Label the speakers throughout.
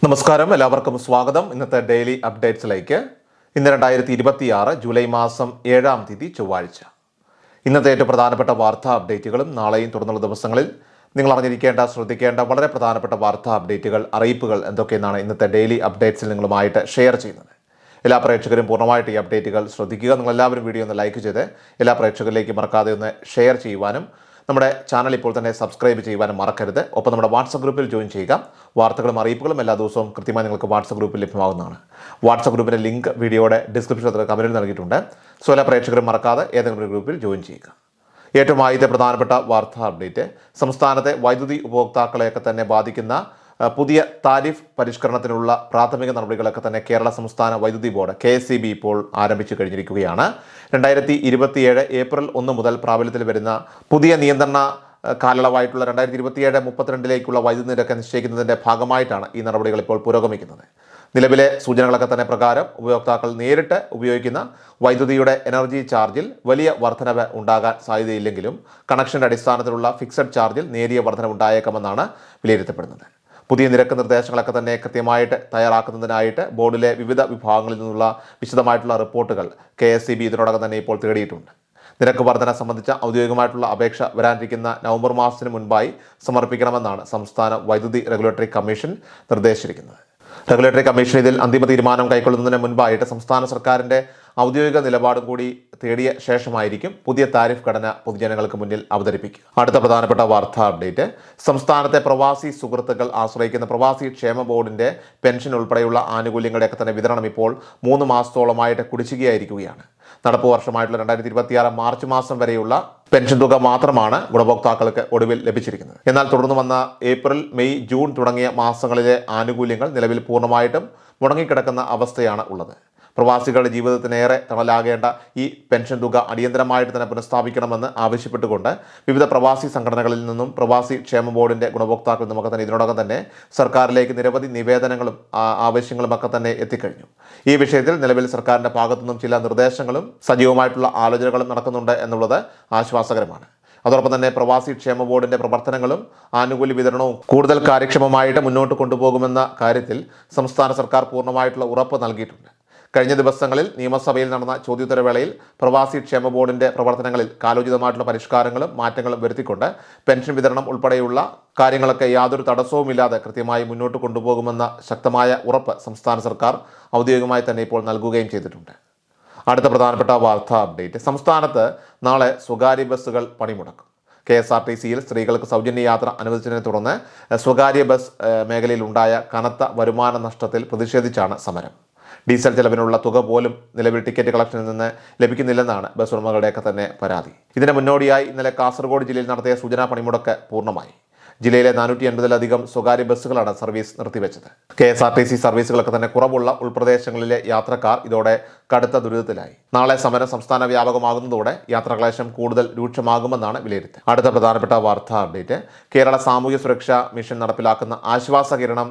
Speaker 1: നമസ്കാരം, എല്ലാവർക്കും സ്വാഗതം. ഇന്നത്തെ ഡെയിലി അപ്ഡേറ്റ്സിലേക്ക്. ഇന്ന് 2026 ജൂലൈ മാസം 7-ാം തീയതി ചൊവ്വാഴ്ച. ഇന്നത്തെ ഏറ്റവും പ്രധാനപ്പെട്ട വാർത്താ അപ്ഡേറ്റുകളും നാളെയും തുടർന്നുള്ള ദിവസങ്ങളിൽ നിങ്ങൾ അറിഞ്ഞിരിക്കേണ്ട, ശ്രദ്ധിക്കേണ്ട വളരെ പ്രധാനപ്പെട്ട വാർത്താ അപ്ഡേറ്റുകൾ, അറിയിപ്പുകൾ എന്തൊക്കെയെന്നാണ് ഇന്നത്തെ ഡെയിലി അപ്ഡേറ്റ്സിൽ നിങ്ങളുമായിട്ട് ഷെയർ ചെയ്യുന്നത്. എല്ലാ പ്രേക്ഷകരും പൂർണ്ണമായിട്ട് ഈ അപ്ഡേറ്റുകൾ ശ്രദ്ധിക്കുക. നിങ്ങളെല്ലാവരും വീഡിയോ ഒന്ന് ലൈക്ക് ചെയ്ത് എല്ലാ പ്രേക്ഷകരിലേക്കും മറക്കാതെ ഒന്ന് ഷെയർ ചെയ്യുവാനും നമ്മുടെ ചാനൽ ഇപ്പോൾ തന്നെ സബ്സ്ക്രൈബ് ചെയ്യുവാനും മറക്കരുത്. ഒപ്പം നമ്മുടെ വാട്സപ്പ് ഗ്രൂപ്പിൽ ജോയിൻ ചെയ്യുക. വാർത്തകളും അറിയിപ്പുകളും എല്ലാ ദിവസവും കൃത്യമായി നിങ്ങൾക്ക് വാട്സപ്പ് ഗ്രൂപ്പിൽ ലഭ്യമാകുന്നതാണ്. വാട്സപ്പ് ഗ്രൂപ്പിൻ്റെ ലിങ്ക് വീഡിയോയുടെ ഡിസ്ക്രിപ്ഷനിൽ കമൻറ്റിൽ നൽകിയിട്ടുണ്ട്. സോ എല്ലാ പ്രേക്ഷകരും മറക്കാതെ ഏതെങ്കിലും ഒരു ഗ്രൂപ്പിൽ ജോയിൻ ചെയ്യുക. ഏറ്റവും ആദ്യത്തെ പ്രധാനപ്പെട്ട വാർത്താ അപ്ഡേറ്റ്, സംസ്ഥാനത്തെ വൈദ്യുതി ഉപഭോക്താക്കളെയൊക്കെ തന്നെ ബാധിക്കുന്ന പുതിയ താരിഫ് പരിഷ്കരണത്തിനുള്ള പ്രാഥമിക നടപടികളൊക്കെ തന്നെ കേരള സംസ്ഥാന വൈദ്യുതി ബോർഡ് KSEB ഇപ്പോൾ ആരംഭിച്ചു കഴിഞ്ഞിരിക്കുകയാണ്. 2027 ഏപ്രിൽ 1 മുതൽ പ്രാബല്യത്തിൽ വരുന്ന പുതിയ നിയന്ത്രണ കാലയളവായിട്ടുള്ള 2027-32 വൈദ്യുതി നിരക്ക് നിശ്ചയിക്കുന്നതിൻ്റെ ഭാഗമായിട്ടാണ് ഈ നടപടികൾ ഇപ്പോൾ പുരോഗമിക്കുന്നത്. നിലവിലെ സൂചനകളൊക്കെ തന്നെ പ്രകാരം ഉപഭോക്താക്കൾ നേരിട്ട് ഉപയോഗിക്കുന്ന വൈദ്യുതിയുടെ എനർജി ചാർജിൽ വലിയ വർധനവ് ഉണ്ടാകാൻ സാധ്യതയില്ലെങ്കിലും കണക്ഷൻ്റെ അടിസ്ഥാനത്തിലുള്ള ഫിക്സഡ് ചാർജിൽ നേരിയ വർധനവ് ഉണ്ടായേക്കാമെന്നാണ് വിലയിരുത്തപ്പെടുന്നത്. പുതിയ നിരക്ക് നിർദ്ദേശങ്ങളൊക്കെ തന്നെ കൃത്യമായിട്ട് തയ്യാറാക്കുന്നതിനായിട്ട് ബോർഡിലെ വിവിധ വിഭാഗങ്ങളിൽ നിന്നുള്ള വിശദമായിട്ടുള്ള റിപ്പോർട്ടുകൾ KSEB ഇതിനോടകം തന്നെ ഇപ്പോൾ തേടിയിട്ടുണ്ട്. നിരക്ക് വർധന സംബന്ധിച്ച ഔദ്യോഗികമായിട്ടുള്ള അപേക്ഷ വരാനിരിക്കുന്ന നവംബർ മാസത്തിന് മുൻപായി സമർപ്പിക്കണമെന്നാണ് സംസ്ഥാന വൈദ്യുതി റെഗുലേറ്ററി കമ്മീഷൻ നിർദ്ദേശിച്ചിരിക്കുന്നത്. റെഗുലേറ്ററി കമ്മീഷൻ ഇതിൽ അന്തിമ തീരുമാനം കൈക്കൊള്ളുന്നതിന് മുൻപായിട്ട് സംസ്ഥാന സർക്കാരിൻ്റെ ഔദ്യോഗിക നിലപാടും കൂടി തേടിയ ശേഷമായിരിക്കും പുതിയ താരിഫ് ഘടന പൊതുജനങ്ങൾക്ക് മുന്നിൽ അവതരിപ്പിക്കുക. അടുത്ത പ്രധാനപ്പെട്ട വാർത്താ അപ്ഡേറ്റ്, സംസ്ഥാനത്തെ പ്രവാസി സുഹൃത്തുക്കൾ ആശ്രയിക്കുന്ന പ്രവാസി ക്ഷേമ ബോർഡിൻ്റെ പെൻഷൻ ഉൾപ്പെടെയുള്ള ആനുകൂല്യങ്ങളുടെയൊക്കെ തന്നെ വിതരണം ഇപ്പോൾ 3 മാസത്തോളമായിട്ട് കുടിശ്ശികയായിരിക്കുകയാണ്. നടപ്പ് വർഷമായിട്ടുള്ള 2026 മാർച്ച് മാസം വരെയുള്ള പെൻഷൻ തുക മാത്രമാണ് ഗുണഭോക്താക്കൾക്ക് ഒടുവിൽ ലഭിച്ചിരിക്കുന്നത്. എന്നാൽ തുടർന്ന് വന്ന ഏപ്രിൽ, മെയ്, ജൂൺ തുടങ്ങിയ മാസങ്ങളിലെ ആനുകൂല്യങ്ങൾ നിലവിൽ പൂർണ്ണമായിട്ടും മുടങ്ങിക്കിടക്കുന്ന അവസ്ഥയാണ് ഉള്ളത്. പ്രവാസികളുടെ ജീവിതത്തിനേറെ തണലാകേണ്ട ഈ പെൻഷൻ തുക അടിയന്തരമായിട്ട് തന്നെ പുനഃസ്ഥാപിക്കണമെന്ന് ആവശ്യപ്പെട്ടുകൊണ്ട് വിവിധ പ്രവാസി സംഘടനകളിൽ നിന്നും പ്രവാസി ക്ഷേമ ബോർഡിൻ്റെ ഗുണഭോക്താക്കൾ നമുക്ക് തന്നെ ഇതിനോടകം തന്നെ സർക്കാരിലേക്ക് നിരവധി നിവേദനങ്ങളും ആവശ്യങ്ങളുമൊക്കെ തന്നെ എത്തിക്കഴിഞ്ഞു. ഈ വിഷയത്തിൽ നിലവിൽ സർക്കാരിൻ്റെ ഭാഗത്തുനിന്നും ചില നിർദ്ദേശങ്ങളും സജീവമായിട്ടുള്ള ആലോചനകളും നടക്കുന്നുണ്ട് എന്നുള്ളത് ആശ്വാസകരമാണ്. അതോടൊപ്പം തന്നെ പ്രവാസി ക്ഷേമ ബോർഡിൻ്റെ പ്രവർത്തനങ്ങളും ആനുകൂല്യ വിതരണവും കൂടുതൽ കാര്യക്ഷമമായിട്ട് മുന്നോട്ട് കൊണ്ടുപോകുമെന്ന കാര്യത്തിൽ സംസ്ഥാന സർക്കാർ പൂർണ്ണമായിട്ടുള്ള ഉറപ്പ് നൽകിയിട്ടുണ്ട്. കഴിഞ്ഞ ദിവസങ്ങളിൽ നിയമസഭയിൽ നടന്ന ചോദ്യോത്തരവേളയിൽ പ്രവാസി ക്ഷേമ ബോർഡിൻ്റെ പ്രവർത്തനങ്ങളിൽ കാലോചിതമായിട്ടുള്ള പരിഷ്കാരങ്ങളും മാറ്റങ്ങളും വരുത്തിക്കൊണ്ട് പെൻഷൻ വിതരണം ഉൾപ്പെടെയുള്ള കാര്യങ്ങളൊക്കെ യാതൊരു തടസ്സവുമില്ലാതെ കൃത്യമായി മുന്നോട്ട് കൊണ്ടുപോകുമെന്ന ശക്തമായ ഉറപ്പ് സംസ്ഥാന സർക്കാർ ഔദ്യോഗികമായി തന്നെ ഇപ്പോൾ നൽകുകയും ചെയ്തിട്ടുണ്ട്. അടുത്ത പ്രധാനപ്പെട്ട വാർത്താ അപ്ഡേറ്റ്, സംസ്ഥാനത്ത് നാളെ സ്വകാര്യ ബസ്സുകൾ പണിമുടക്കും. KSRTCയിൽ സ്ത്രീകൾക്ക് സൗജന്യ യാത്ര അനുവദിച്ചതിനെ തുടർന്ന് സ്വകാര്യ ബസ് മേഖലയിൽ ഉണ്ടായ കനത്ത വരുമാന നഷ്ടത്തിൽ പ്രതിഷേധിച്ചാണ് സമരം. ഡീസൽ ചെലവിനുള്ള തുക പോലും നിലവിൽ ടിക്കറ്റ് കളക്ഷനിൽ നിന്ന് ലഭിക്കുന്നില്ലെന്നാണ് ബസ് ഉടമകളുടെയൊക്കെ തന്നെ പരാതി. ഇതിന് മുന്നോടിയായി ഇന്നലെ കാസർഗോഡ് ജില്ലയിൽ നടത്തിയ സൂചനാ പണിമുടക്ക് പൂർണ്ണമായി. ജില്ലയിലെ 480-ലധികം സ്വകാര്യ ബസ്സുകളാണ് സർവീസ് നിർത്തിവെച്ചത്. KSRTC സർവീസുകളൊക്കെ തന്നെ കുറവുള്ള ഉൾപ്രദേശങ്ങളിലെ യാത്രക്കാർ ഇതോടെ കടുത്ത ദുരിതത്തിലായി. നാളെ സമരം സംസ്ഥാന വ്യാപകമാകുന്നതോടെ യാത്രാക്ലേശം കൂടുതൽ രൂക്ഷമാകുമെന്നാണ് വിലയിരുത്തൽ. അടുത്ത പ്രധാനപ്പെട്ട വാർത്താ അപ്ഡേറ്റ്, കേരള സാമൂഹ്യ സുരക്ഷാ മിഷൻ നടപ്പിലാക്കുന്ന ആശ്വാസകിരണം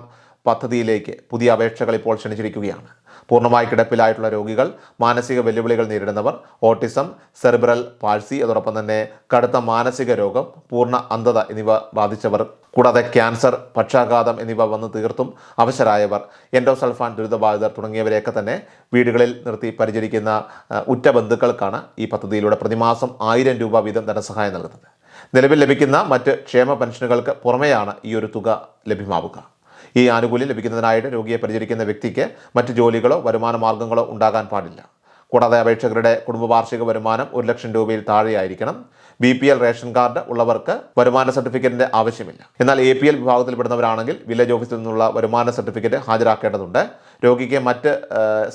Speaker 1: പദ്ധതിയിലേക്ക് പുതിയ അപേക്ഷകൾ ഇപ്പോൾ ക്ഷണിച്ചിരിക്കുകയാണ്. പൂർണ്ണമായി കിടപ്പിലായിട്ടുള്ള രോഗികൾ, മാനസിക വെല്ലുവിളികൾ നേരിടുന്നവർ, ഓട്ടിസം, സെറിബ്രൽ പാൾസി, അതോടൊപ്പം തന്നെ കടുത്ത മാനസിക രോഗം, പൂർണ്ണ അന്ധത എന്നിവ ബാധിച്ചവർ, കൂടാതെ ക്യാൻസർ, പക്ഷാഘാതം എന്നിവ വന്ന് തീർത്തും അവശരായവർ, എൻഡോസൾഫാൻ ദുരിതബാധിതർ തുടങ്ങിയവരെയൊക്കെ തന്നെ വീടുകളിൽ നിർത്തി പരിചരിക്കുന്ന ഉറ്റ ബന്ധുക്കൾക്കാണ് ഈ പദ്ധതിയിലൂടെ പ്രതിമാസം 1000 രൂപ വീതം ധനസഹായം നൽകുന്നത്. നിലവിൽ ലഭിക്കുന്ന മറ്റ് ക്ഷേമ പെൻഷനുകൾക്ക് പുറമെയാണ് ഈ ഒരു തുക ലഭ്യമാവുക. ഈ ആനുകൂല്യം ലഭിക്കുന്നതിനായിട്ട് രോഗിയെ പരിചരിക്കുന്ന വ്യക്തിക്ക് മറ്റ് ജോലികളോ വരുമാന മാർഗ്ഗങ്ങളോ ഉണ്ടാകാൻ പാടില്ല. കൂടാതെ അപേക്ഷകരുടെ കുടുംബ വാർഷിക വരുമാനം 1 ലക്ഷം രൂപയിൽ താഴെയായിരിക്കണം. BPL റേഷൻ കാർഡ് ഉള്ളവർക്ക് വരുമാന സർട്ടിഫിക്കറ്റിൻ്റെ ആവശ്യമില്ല. എന്നാൽ APL വിഭാഗത്തിൽപ്പെടുന്നവരാണെങ്കിൽ വില്ലേജ് ഓഫീസിൽ നിന്നുള്ള വരുമാന സർട്ടിഫിക്കറ്റ് ഹാജരാക്കേണ്ടതുണ്ട്. രോഗിക്ക് മറ്റ്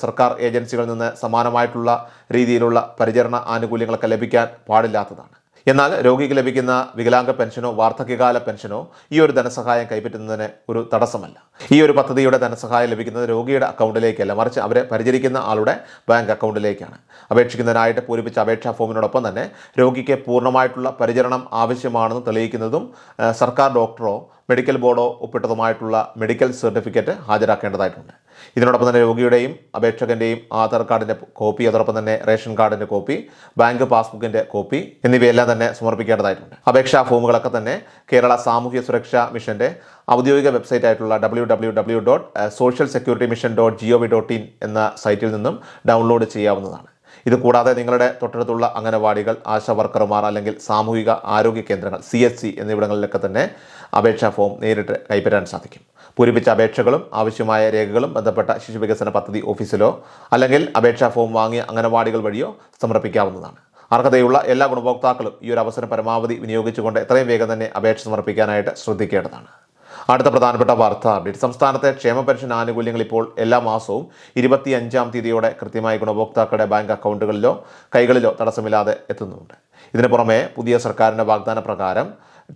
Speaker 1: സർക്കാർ ഏജൻസികളിൽ നിന്ന് സമാനമായിട്ടുള്ള രീതിയിലുള്ള പരിചരണ ആനുകൂല്യങ്ങളൊക്കെ ലഭിക്കാൻ പാടില്ലാത്തതാണ്. എന്നാൽ രോഗിക്ക് ലഭിക്കുന്ന വികലാംഗ പെൻഷനോ വാർദ്ധക്യകാല പെൻഷനോ ഈ ഒരു ധനസഹായം കൈപ്പറ്റുന്നതിന് ഒരു തടസ്സമല്ല. ഈ ഒരു പദ്ധതിയുടെ ധനസഹായം ലഭിക്കുന്നത് രോഗിയുടെ അക്കൗണ്ടിലേക്കല്ല, മറിച്ച് അവരെ പരിചരിക്കുന്ന ആളുടെ ബാങ്ക് അക്കൗണ്ടിലേക്കാണ്. അപേക്ഷിക്കുന്നതിനായിട്ട് പൂരിപ്പിച്ച അപേക്ഷാ ഫോമിനോടൊപ്പം തന്നെ രോഗിക്ക് പൂർണ്ണമായിട്ടുള്ള പരിചരണം ആവശ്യമാണെന്ന് തെളിയിക്കുന്നതും സർക്കാർ ഡോക്ടറോ മെഡിക്കൽ ബോർഡോ ഒപ്പിട്ടതുമായിട്ടുള്ള മെഡിക്കൽ സർട്ടിഫിക്കറ്റ് ഹാജരാക്കേണ്ടതായിട്ടുണ്ട്. ഇതിനോടൊപ്പം തന്നെ രോഗിയുടെയും അപേക്ഷകന്റെയും ആധാർ കാർഡിന്റെ കോപ്പി, അതോടൊപ്പം തന്നെ റേഷൻ കാർഡിന്റെ കോപ്പി, ബാങ്ക് പാസ്ബുക്കിന്റെ കോപ്പി എന്നിവയെല്ലാം തന്നെ സമർപ്പിക്കേണ്ടതായിട്ടുണ്ട്. അപേക്ഷാ ഫോമുകളൊക്കെ തന്നെ കേരള സാമൂഹ്യ സുരക്ഷാ മിഷന്റെ ഔദ്യോഗിക വെബ്സൈറ്റ് ആയിട്ടുള്ള www.socialsecuritymission.gov.in എന്ന സൈറ്റിൽ നിന്നും ഡൗൺലോഡ് ചെയ്യാവുന്നതാണ്. ഇത് കൂടാതെ നിങ്ങളുടെ തൊട്ടടുത്തുള്ള അംഗനവാടികൾ, ആശാ വർക്കർമാർ അല്ലെങ്കിൽ സാമൂഹിക ആരോഗ്യ കേന്ദ്രങ്ങൾ CHC എന്നിവിടങ്ങളിലൊക്കെ തന്നെ അപേക്ഷാ ഫോം നേരിട്ട് കൈപ്പറ്റാൻ സാധിക്കും. പൂരിപ്പിച്ച അപേക്ഷകളും ആവശ്യമായ രേഖകളും ബന്ധപ്പെട്ട ശിശുവികസന പദ്ധതി ഓഫീസിലോ അല്ലെങ്കിൽ അപേക്ഷാ ഫോം വാങ്ങിയ അംഗനവാടികൾ വഴിയോ സമർപ്പിക്കാവുന്നതാണ്. അർഹതയുള്ള എല്ലാ ഗുണഭോക്താക്കളും ഈ ഒരു അവസരം പരമാവധി വിനിയോഗിച്ചുകൊണ്ട് എത്രയും വേഗം തന്നെ അപേക്ഷ സമർപ്പിക്കാനായിട്ട് ശ്രദ്ധിക്കേണ്ടതാണ്. അടുത്ത പ്രധാനപ്പെട്ട വാർത്താ അപ്ഡേറ്റ്. സംസ്ഥാനത്തെ ക്ഷേമ പെൻഷൻ ആനുകൂല്യങ്ങൾ ഇപ്പോൾ എല്ലാ മാസവും 25-ാം തീയതിയോടെ കൃത്യമായി ഗുണഭോക്താക്കളുടെ ബാങ്ക് അക്കൗണ്ടുകളിലോ കൈകളിലോ തടസ്സമില്ലാതെ എത്തുന്നുണ്ട്. ഇതിനു പുറമെ പുതിയ സർക്കാരിൻ്റെ വാഗ്ദാന പ്രകാരം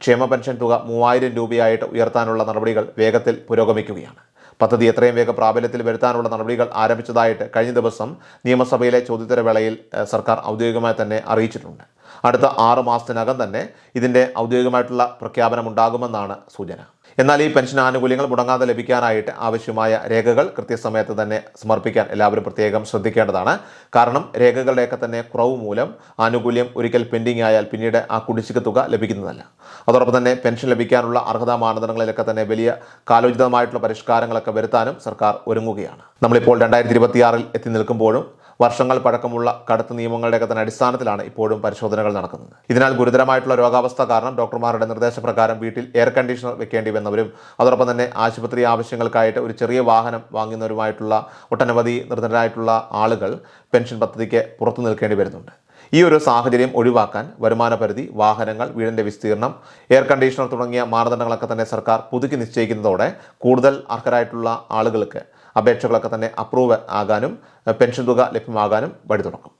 Speaker 1: ക്ഷേമ പെൻഷൻ തുക 3000 രൂപയായിട്ട് ഉയർത്താനുള്ള നടപടികൾ വേഗത്തിൽ പുരോഗമിക്കുകയാണ്. പദ്ധതി എത്രയും വേഗം പ്രാബല്യത്തിൽ വരുത്താനുള്ള നടപടികൾ ആരംഭിച്ചതായിട്ട് കഴിഞ്ഞ ദിവസം നിയമസഭയിലെ ചോദ്യോത്തരവേളയിൽ സർക്കാർ ഔദ്യോഗികമായി തന്നെ അറിയിച്ചിട്ടുണ്ട്. അടുത്ത 6 മാസത്തിനകം തന്നെ ഇതിൻ്റെ ഔദ്യോഗികമായിട്ടുള്ള പ്രഖ്യാപനം ഉണ്ടാകുമെന്നാണ് സൂചന. എന്നാൽ ഈ പെൻഷൻ ആനുകൂല്യങ്ങൾ മുടങ്ങാതെ ലഭിക്കാനായിട്ട് ആവശ്യമായ രേഖകൾ കൃത്യസമയത്ത് തന്നെ സമർപ്പിക്കാൻ എല്ലാവരും പ്രത്യേകം ശ്രദ്ധിക്കേണ്ടതാണ്. കാരണം രേഖകളുടെയൊക്കെ തന്നെ കുറവ് മൂലം ആനുകൂല്യം ഒരിക്കൽ പെൻഡിങ് ആയാൽ പിന്നീട് ആ കുടിശ്ശിക തുക ലഭിക്കുന്നതല്ല. അതോടൊപ്പം തന്നെ പെൻഷൻ ലഭിക്കാനുള്ള അർഹതാ മാനദണ്ഡങ്ങളിലൊക്കെ തന്നെ വലിയ കാലോചിതമായിട്ടുള്ള പരിഷ്കാരങ്ങളൊക്കെ വരുത്താനും സർക്കാർ ഒരുങ്ങുകയാണ്. നമ്മളിപ്പോൾ 2026-ൽ എത്തി നിൽക്കുമ്പോഴും വർഷങ്ങൾ പഴക്കമുള്ള കടുത്ത നിയമങ്ങളുടെയൊക്കെ തന്നെ അടിസ്ഥാനത്തിലാണ് ഇപ്പോഴും പരിശോധനകൾ നടക്കുന്നത്. ഇതിനാൽ ഗുരുതരമായിട്ടുള്ള രോഗാവസ്ഥ കാരണം ഡോക്ടർമാരുടെ നിർദ്ദേശപ്രകാരം വീട്ടിൽ എയർ കണ്ടീഷണർ വെക്കേണ്ടി വന്നവരും അതോടൊപ്പം തന്നെ ആശുപത്രി ആവശ്യങ്ങൾക്കായിട്ട് ഒരു ചെറിയ വാഹനം വാങ്ങുന്നവരുമായിട്ടുള്ള ഒട്ടനവധി നിർധനരായിട്ടുള്ള ആളുകൾ പെൻഷൻ പദ്ധതിക്ക് പുറത്തു നിൽക്കേണ്ടി വരുന്നുണ്ട്. ഈ ഒരു സാഹചര്യം ഒഴിവാക്കാൻ വരുമാന പരിധി, വാഹനങ്ങൾ, വീടിൻ്റെ വിസ്തീർണം, എയർ കണ്ടീഷണർ തുടങ്ങിയ മാനദണ്ഡങ്ങളൊക്കെ തന്നെ സർക്കാർ പുതുക്കി നിശ്ചയിക്കുന്നതോടെ കൂടുതൽ അർഹരായിട്ടുള്ള ആളുകൾക്ക് അപേക്ഷകളൊക്കെ തന്നെ അപ്രൂവ് ആകാനും പെൻഷൻ തുക ലഭ്യമാകാനും വഴി തുറക്കും.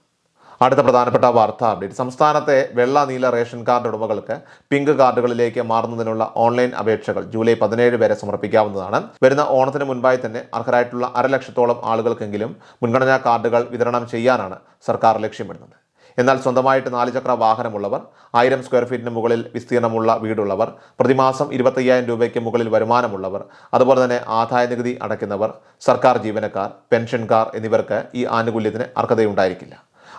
Speaker 1: അടുത്ത പ്രധാനപ്പെട്ട വാർത്താ അപ്ഡേറ്റ്. സംസ്ഥാനത്തെ വെള്ള, നീല റേഷൻ കാർഡ് ഉടമകൾക്ക് പിങ്ക് കാർഡുകളിലേക്ക് മാറുന്നതിനുള്ള ഓൺലൈൻ അപേക്ഷകൾ ജൂലൈ 17 വരെ സമർപ്പിക്കാവുന്നതാണ്. വരുന്ന ഓണത്തിന് മുൻപായി തന്നെ അർഹരായിട്ടുള്ള 1,00,000-ഓളം ആളുകൾക്കെങ്കിലും മുൻഗണനാ കാർഡുകൾ വിതരണം ചെയ്യാനാണ് സർക്കാർ ലക്ഷ്യമിടുന്നത്. എന്നാൽ സ്വന്തമായിട്ട് 4 ചക്ര വാഹനമുള്ളവർ, 1000 സ്ക്വയർ ഫീറ്റിന് മുകളിൽ വിസ്തീർണമുള്ള വീടുള്ളവർ, പ്രതിമാസം 25,000 രൂപയ്ക്ക് മുകളിൽ വരുമാനമുള്ളവർ, അതുപോലെ തന്നെ ആദായ നികുതി അടയ്ക്കുന്നവർ, സർക്കാർ ജീവനക്കാർ, പെൻഷൻകാർ എന്നിവർക്ക് ഈ ആനുകൂല്യത്തിന് അർഹതയുണ്ടായിരിക്കില്ല.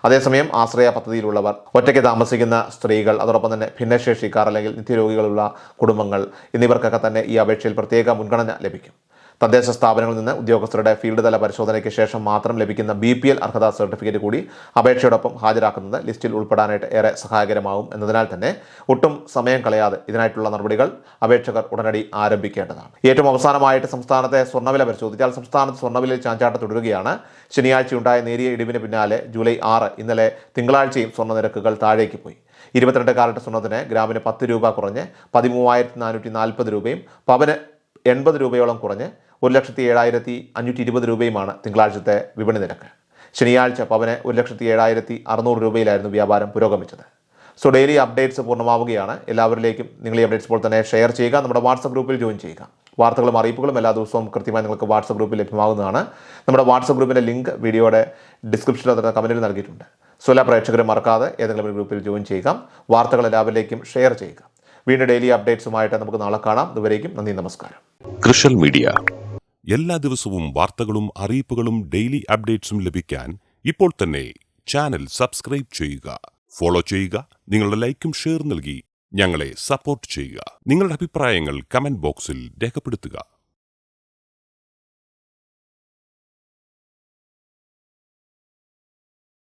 Speaker 1: അതേസമയം ആശ്രയ പദ്ധതിയിലുള്ളവർ, ഒറ്റയ്ക്ക് താമസിക്കുന്ന സ്ത്രീകൾ, അതോടൊപ്പം തന്നെ ഭിന്നശേഷിക്കാർ അല്ലെങ്കിൽ നിത്യരോഗികളുള്ള കുടുംബങ്ങൾ എന്നിവർക്കൊക്കെ തന്നെ ഈ അപേക്ഷയിൽ പ്രത്യേക മുൻഗണന ലഭിക്കും. തദ്ദേശ സ്ഥാപനങ്ങളിൽ നിന്ന് ഉദ്യോഗസ്ഥരുടെ ഫീൽഡ് തല പരിശോധനയ്ക്ക് ശേഷം മാത്രം ലഭിക്കുന്ന BPL അർഹതാ സർട്ടിഫിക്കറ്റ് കൂടി അപേക്ഷയോടൊപ്പം ഹാജരാക്കുന്നത് ലിസ്റ്റിൽ ഉൾപ്പെടാനായിട്ട് ഏറെ സഹായകരമാവും എന്നതിനാൽ തന്നെ ഒട്ടും സമയം കളയാതെ ഇതിനായിട്ടുള്ള നടപടികൾ അപേക്ഷകർ ഉടനടി ആരംഭിക്കേണ്ടതാണ്. ഏറ്റവും അവസാനമായിട്ട് സംസ്ഥാനത്തെ സ്വർണ്ണവില പരിശോധിച്ചാൽ സംസ്ഥാനത്ത് സ്വർണ്ണവിലയിൽ ചാഞ്ചാട്ടം തുടരുകയാണ്. ശനിയാഴ്ചയുണ്ടായ നേരിയ ഇടിവിന് പിന്നാലെ ജൂലൈ 6 ഇന്നലെ തിങ്കളാഴ്ചയും സ്വർണ്ണ നിരക്കുകൾ താഴേക്ക് പോയി. 22 കാരറ്റ് സ്വർണ്ണത്തിന് ഗ്രാമിന് 10 രൂപ കുറഞ്ഞ് 13,440 രൂപയും പവന് 80 രൂപയോളം കുറഞ്ഞ് 1,07,520 രൂപയുമാണ് തിങ്കളാഴ്ചത്തെ വിപണി നിരക്ക്. ശനിയാഴ്ച പവന് 1,07,600 രൂപയിലായിരുന്നു വ്യാപാരം പുരോഗമിച്ചത്. സോ ഡെയിലി അപ്ഡേറ്റ്സ് പൂർണ്ണമാവുകയാണ്. എല്ലാവരിലേക്കും നിങ്ങൾ ഈ അപ്ഡേറ്റ്സ് ഇപ്പോൾ തന്നെ ഷെയർ ചെയ്യുക. നമ്മുടെ വാട്സപ്പ് ഗ്രൂപ്പിൽ ജോയിൻ ചെയ്യുക. വാർത്തകളും അറിയിപ്പുകളും എല്ലാ ദിവസവും കൃത്യമായി നിങ്ങൾക്ക് വാട്സപ്പ് ഗ്രൂപ്പിൽ ലഭ്യമാകുന്നതാണ്. നമ്മുടെ വാട്സപ്പ് ഗ്രൂപ്പിൻ്റെ ലിങ്ക് വീഡിയോയുടെ ഡിസ്ക്രിപ്ഷനിൽ അതിന് കമൻറ്റിൽ നൽകിയിട്ടുണ്ട്. സോ എല്ലാ പ്രേക്ഷകരും മറക്കാതെ ഏതെങ്കിലും ഒരു ഗ്രൂപ്പിൽ ജോയിൻ ചെയ്യുക. വാർത്തകൾ എല്ലാവരിലേക്കും ഷെയർ ചെയ്യുക. വീണ്ടും ഡെയിലി അപ്ഡേറ്റ്സുമായിട്ട് നമുക്ക് നാളെ കാണാം. ഇതുവരേക്കും നന്ദി, നമസ്കാരം.
Speaker 2: കൃഷൽ മീഡിയ എല്ലാ ദിവസവും വാർത്തകളും അറിയിപ്പുകളും ഡെയിലി അപ്ഡേറ്റ്സും ലഭിക്കാൻ ഇപ്പോൾ തന്നെ ചാനൽ സബ്സ്ക്രൈബ് ചെയ്യുക, ഫോളോ ചെയ്യുക. നിങ്ങളുടെ ലൈക്കും ഷെയർ നൽകി ഞങ്ങളെ സപ്പോർട്ട് ചെയ്യുക. നിങ്ങളുടെ അഭിപ്രായങ്ങൾ കമന്റ് ബോക്സിൽ രേഖപ്പെടുത്തുക.